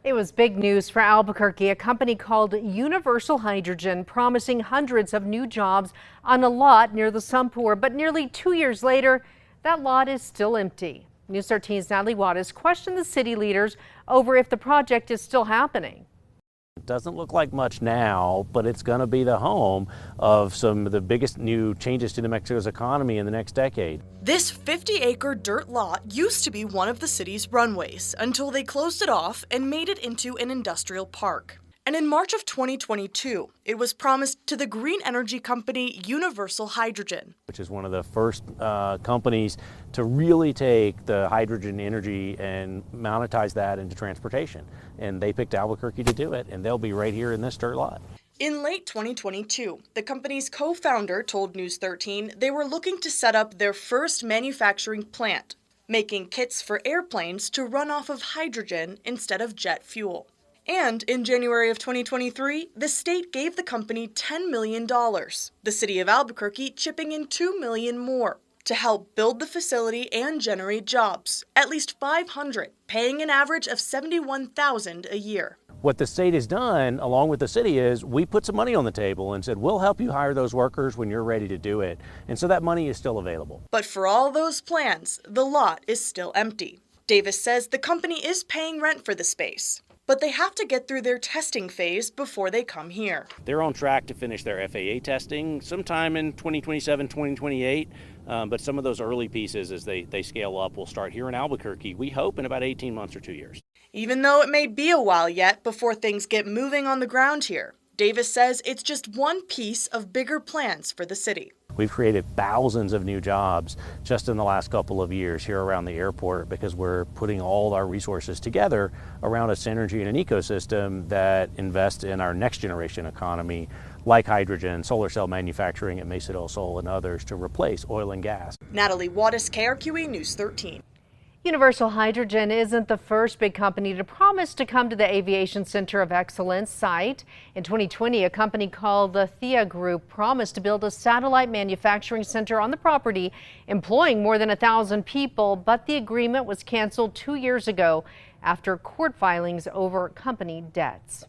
It was big news for Albuquerque. A company called Universal Hydrogen promising hundreds of new jobs on a lot near the Sumpur. But nearly 2 years later, that lot is still empty. News 13's Natalie Wattis questioned the city leaders over if the project is still happening. It doesn't look like much now, but it's going to be the home of some of the biggest new changes to New Mexico's economy in the next decade. This 50-acre dirt lot used to be one of the city's runways until they closed it off and made it into an industrial park. And in March of 2022, it was promised to the green energy company Universal Hydrogen, which is one of the first companies to really take the hydrogen energy and monetize that into transportation. And they picked Albuquerque to do it, and they'll be right here in this dirt lot. In late 2022, the company's co-founder told News 13 they were looking to set up their first manufacturing plant, making kits for airplanes to run off of hydrogen instead of jet fuel. And in January of 2023, the state gave the company $10 million, the city of Albuquerque chipping in $2 million more to help build the facility and generate jobs, at least 500, paying an average of $71,000 a year. What the state has done, along with the city, is we put some money on the table and said, we'll help you hire those workers when you're ready to do it. And so that money is still available. But for all those plans, the lot is still empty. Davis says the company is paying rent for the space, but they have to get through their testing phase before they come here. They're on track to finish their FAA testing sometime in 2027, 2028. But some of those early pieces, as they scale up, will start here in Albuquerque, we hope, in about 18 months or 2 years. Even though it may be a while yet before things get moving on the ground here, Davis says it's just one piece of bigger plans for the city. We've created thousands of new jobs just in the last couple of years here around the airport because we're putting all our resources together around a synergy and an ecosystem that invests in our next generation economy, like hydrogen, solar cell manufacturing at Mesa del Sol and others to replace oil and gas. Natalie Wattis, KRQE News 13. Universal Hydrogen isn't the first big company to promise to come to the Aviation Center of Excellence site. In 2020, a company called the Thea Group promised to build a satellite manufacturing center on the property, employing more than 1,000 people, but the agreement was canceled 2 years ago after court filings over company debts.